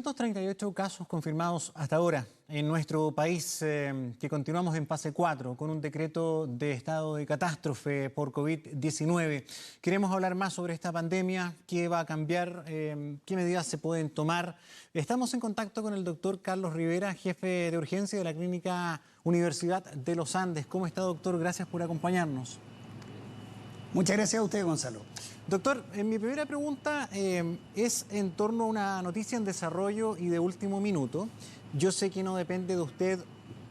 238 casos confirmados hasta ahora en nuestro país, que continuamos en fase 4 con un decreto de estado de catástrofe por COVID-19. Queremos hablar más sobre esta pandemia, qué va a cambiar, qué medidas se pueden tomar. Estamos en contacto con el doctor Carlos Rivera, jefe de urgencia de la Clínica Universidad de los Andes. ¿Cómo está, doctor? Gracias por acompañarnos. Muchas gracias a usted, Gonzalo. Doctor, mi primera pregunta es en torno a una noticia en desarrollo y de último minuto. Yo sé que no depende de usted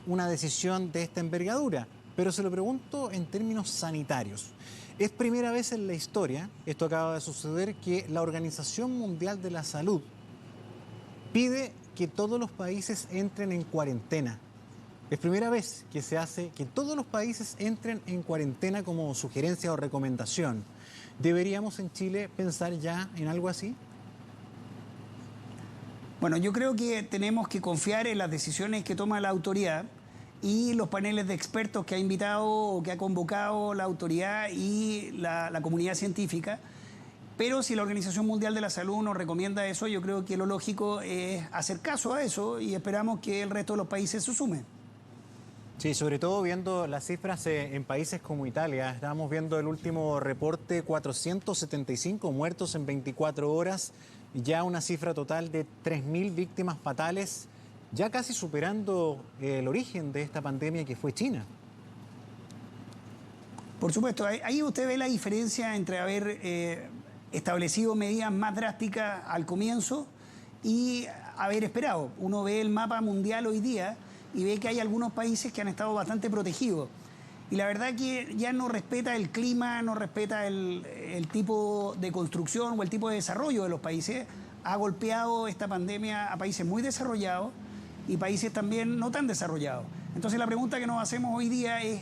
una decisión de esta envergadura, pero se lo pregunto en términos sanitarios. Es primera vez en la historia, esto acaba de suceder, que la Organización Mundial de la Salud pide que todos los países entren en cuarentena. Es primera vez que se hace que todos los países entren en cuarentena como sugerencia o recomendación. ¿Deberíamos en Chile pensar ya en algo así? Bueno, yo creo que tenemos que confiar en las decisiones que toma la autoridad y los paneles de expertos que ha invitado o que ha convocado la autoridad y la comunidad científica. Pero si la Organización Mundial de la Salud nos recomienda eso, yo creo que lo lógico es hacer caso a eso y esperamos que el resto de los países se sumen. Sí, sobre todo viendo las cifras en países como Italia. Estábamos viendo el último reporte, 475 muertos en 24 horas, ya una cifra total de 3.000 víctimas fatales, ya casi superando el origen de esta pandemia que fue China. Por supuesto, ahí usted ve la diferencia entre haber establecido medidas más drásticas al comienzo y haber esperado. Uno ve el mapa mundial hoy día y ve que hay algunos países que han estado bastante protegidos. Y la verdad que ya no respeta el clima, no respeta el tipo de construcción o el tipo de desarrollo de los países. Ha golpeado esta pandemia a países muy desarrollados y países también no tan desarrollados. Entonces la pregunta que nos hacemos hoy día es,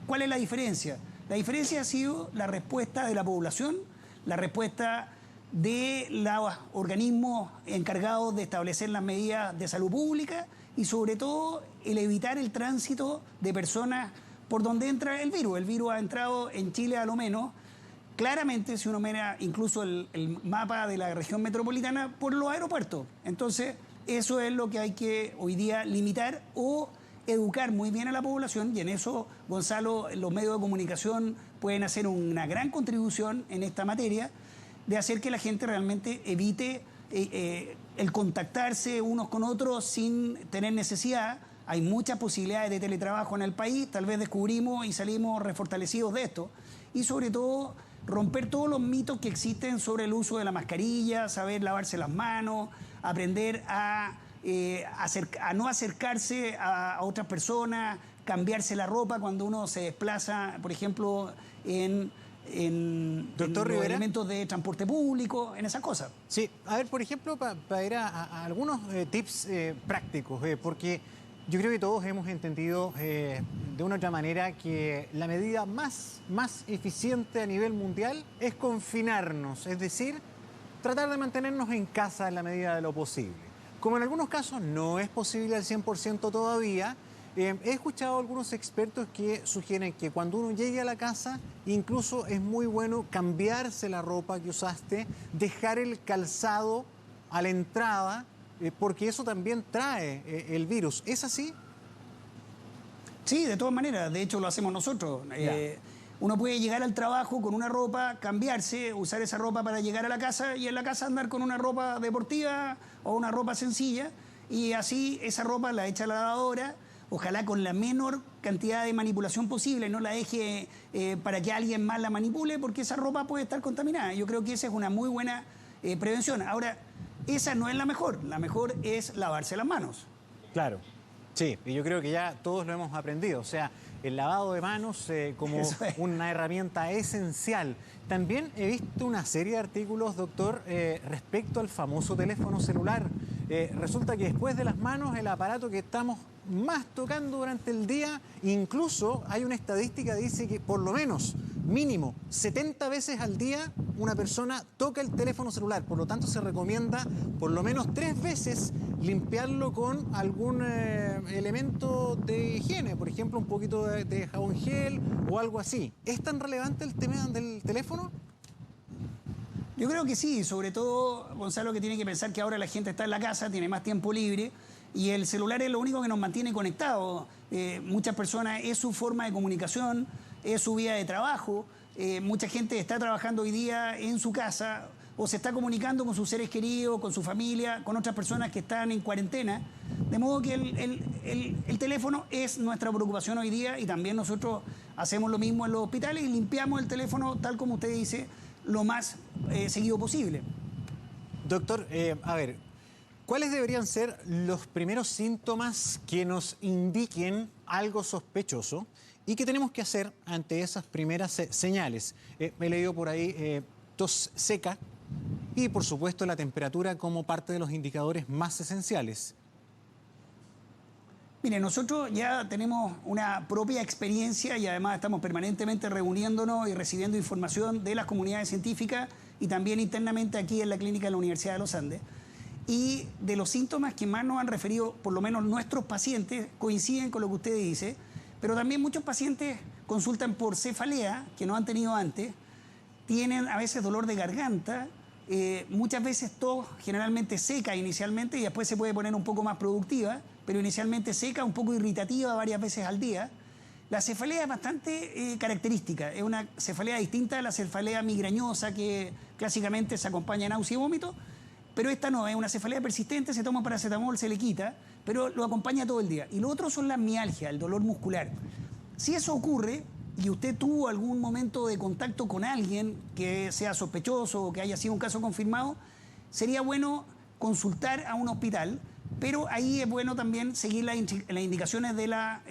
¿cuál es la diferencia? La diferencia ha sido la respuesta de la población, la respuesta de los organismos encargados de establecer las medidas de salud pública y sobre todo el evitar el tránsito de personas por donde entra el virus. El virus ha entrado en Chile a lo menos, claramente si uno mira incluso el mapa de la región metropolitana, por los aeropuertos. Entonces eso es lo que hay que hoy día limitar o educar muy bien a la población y en eso, Gonzalo, los medios de comunicación pueden hacer una gran contribución en esta materia de hacer que la gente realmente evite el contactarse unos con otros sin tener necesidad. Hay muchas posibilidades de teletrabajo en el país, tal vez descubrimos y salimos refortalecidos de esto. Y sobre todo, romper todos los mitos que existen sobre el uso de la mascarilla, saber lavarse las manos, aprender a no acercarse a otras personas, cambiarse la ropa cuando uno se desplaza, por ejemplo, en los elementos de transporte público, en esas cosas. Sí, a ver, por ejemplo, para ir a algunos tips prácticos, porque yo creo que todos hemos entendido de una u otra manera que la medida más eficiente a nivel mundial es confinarnos, es decir, tratar de mantenernos en casa en la medida de lo posible. Como en algunos casos no es posible al 100% todavía, he escuchado a algunos expertos que sugieren que cuando uno llegue a la casa, incluso es muy bueno cambiarse la ropa que usaste, dejar el calzado a la entrada, porque eso también trae el virus. ¿Es así? Sí, de todas maneras. De hecho, lo hacemos nosotros. Uno puede llegar al trabajo con una ropa, cambiarse, usar esa ropa para llegar a la casa y en la casa andar con una ropa deportiva o una ropa sencilla y así esa ropa la echa a la lavadora. Ojalá con la menor cantidad de manipulación posible, no la deje para que alguien más la manipule, porque esa ropa puede estar contaminada. Yo creo que esa es una muy buena prevención. Ahora, esa no es la mejor es lavarse las manos. Claro, sí, y yo creo que ya todos lo hemos aprendido, o sea, el lavado de manos como una herramienta esencial. También he visto una serie de artículos, doctor, respecto al famoso teléfono celular. Resulta que después de las manos, el aparato que estamos más tocando durante el día, incluso hay una estadística que dice que por lo menos, mínimo, 70 veces al día una persona toca el teléfono celular. Por lo tanto, se recomienda por lo menos 3 veces limpiarlo con algún elemento de higiene, por ejemplo, un poquito de jabón gel o algo así. ¿Es tan relevante el tema del teléfono? Yo creo que sí, sobre todo, Gonzalo, que tiene que pensar que ahora la gente está en la casa, tiene más tiempo libre y el celular es lo único que nos mantiene conectados. Muchas personas es su forma de comunicación, es su vía de trabajo. Mucha gente está trabajando hoy día en su casa o se está comunicando con sus seres queridos, con su familia, con otras personas que están en cuarentena. De modo que el teléfono es nuestra preocupación hoy día y también nosotros hacemos lo mismo en los hospitales y limpiamos el teléfono, tal como usted dice, lo más seguido posible. Doctor, a ver, ¿cuáles deberían ser los primeros síntomas que nos indiquen algo sospechoso? ¿Y qué tenemos que hacer ante esas primeras señales? He leído por ahí tos seca y, por supuesto, la temperatura como parte de los indicadores más esenciales. Mire, nosotros ya tenemos una propia experiencia y además estamos permanentemente reuniéndonos y recibiendo información de las comunidades científicas y también internamente aquí en la clínica de la Universidad de los Andes. Y de los síntomas que más nos han referido, por lo menos nuestros pacientes, coinciden con lo que usted dice, pero también muchos pacientes consultan por cefalea, que no han tenido antes, tienen a veces dolor de garganta, muchas veces tos generalmente seca inicialmente y después se puede poner un poco más productiva, pero inicialmente seca, un poco irritativa varias veces al día. La cefalea es bastante característica, es una cefalea distinta a la cefalea migrañosa que clásicamente se acompaña de náusea y vómito, pero esta no, es una cefalea persistente, se toma paracetamol, se le quita, pero lo acompaña todo el día. Y lo otro son las mialgias, el dolor muscular. Si eso ocurre y usted tuvo algún momento de contacto con alguien que sea sospechoso o que haya sido un caso confirmado, sería bueno consultar a un hospital, pero ahí es bueno también seguir las indicaciones de la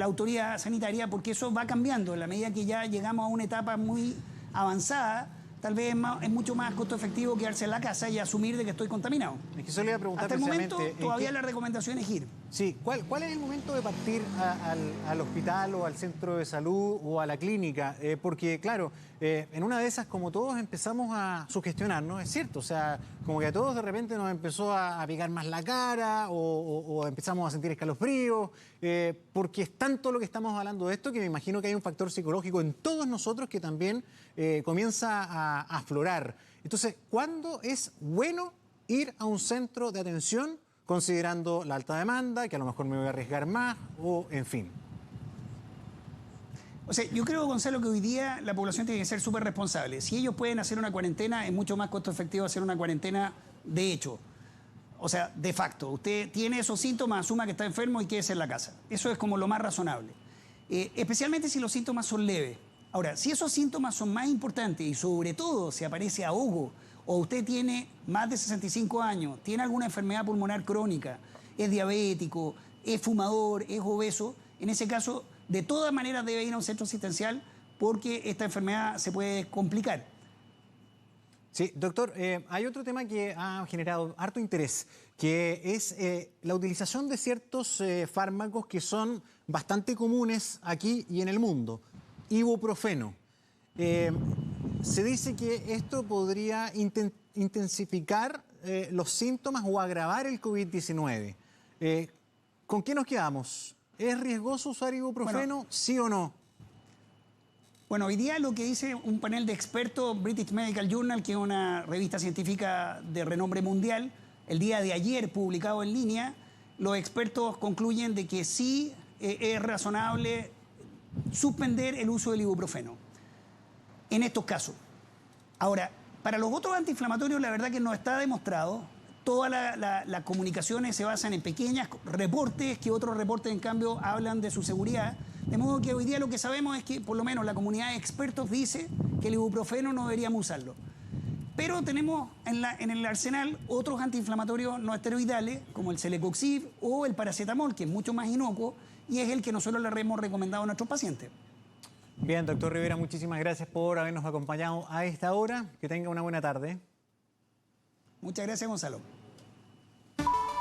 autoridad sanitaria porque eso va cambiando en la medida que ya llegamos a una etapa muy avanzada. Tal vez es mucho más costo efectivo quedarse en la casa y asumir de que estoy contaminado. Es que eso le iba a preguntar. Hasta el momento todavía la recomendación es ir. Sí, ¿cuál es el momento de partir al hospital o al centro de salud o a la clínica? Porque, claro, en una de esas, como todos empezamos a sugestionarnos, es cierto, o sea, como que a todos de repente nos empezó a picar más la cara o empezamos a sentir escalofríos, porque es tanto lo que estamos hablando de esto que me imagino que hay un factor psicológico en todos nosotros que también comienza a aflorar. Entonces, ¿cuándo es bueno ir a un centro de atención considerando la alta demanda, que a lo mejor me voy a arriesgar más, o en fin? O sea, yo creo, Gonzalo, que hoy día la población tiene que ser súper responsable. Si ellos pueden hacer una cuarentena, es mucho más costo efectivo hacer una cuarentena de hecho. O sea, de facto. Usted tiene esos síntomas, asuma que está enfermo y quédese en la casa. Eso es como lo más razonable. Especialmente si los síntomas son leves. Ahora, si esos síntomas son más importantes y sobre todo si aparece ahogo, o usted tiene más de 65 años, tiene alguna enfermedad pulmonar crónica, es diabético, es fumador, es obeso, en ese caso, de todas maneras debe ir a un centro asistencial porque esta enfermedad se puede complicar. Sí, doctor, hay otro tema que ha generado harto interés, que es la utilización de ciertos fármacos que son bastante comunes aquí y en el mundo. Ibuprofeno. Se dice que esto podría intensificar los síntomas o agravar el COVID-19. ¿Con qué nos quedamos? ¿Es riesgoso usar ibuprofeno, sí o no? Bueno, hoy día lo que dice un panel de expertos, British Medical Journal, que es una revista científica de renombre mundial, el día de ayer publicado en línea, los expertos concluyen de que sí es razonable suspender el uso del ibuprofeno en estos casos. Ahora, para los otros antiinflamatorios la verdad que no está demostrado. Todas las comunicaciones se basan en pequeños reportes, que otros reportes en cambio hablan de su seguridad. De modo que hoy día lo que sabemos es que por lo menos la comunidad de expertos dice que el ibuprofeno no deberíamos usarlo. Pero tenemos en el arsenal otros antiinflamatorios no esteroidales como el celecoxib o el paracetamol, que es mucho más inocuo y es el que nosotros le hemos recomendado a nuestros pacientes. Bien, doctor Rivera, muchísimas gracias por habernos acompañado a esta hora. Que tenga una buena tarde. Muchas gracias, Gonzalo.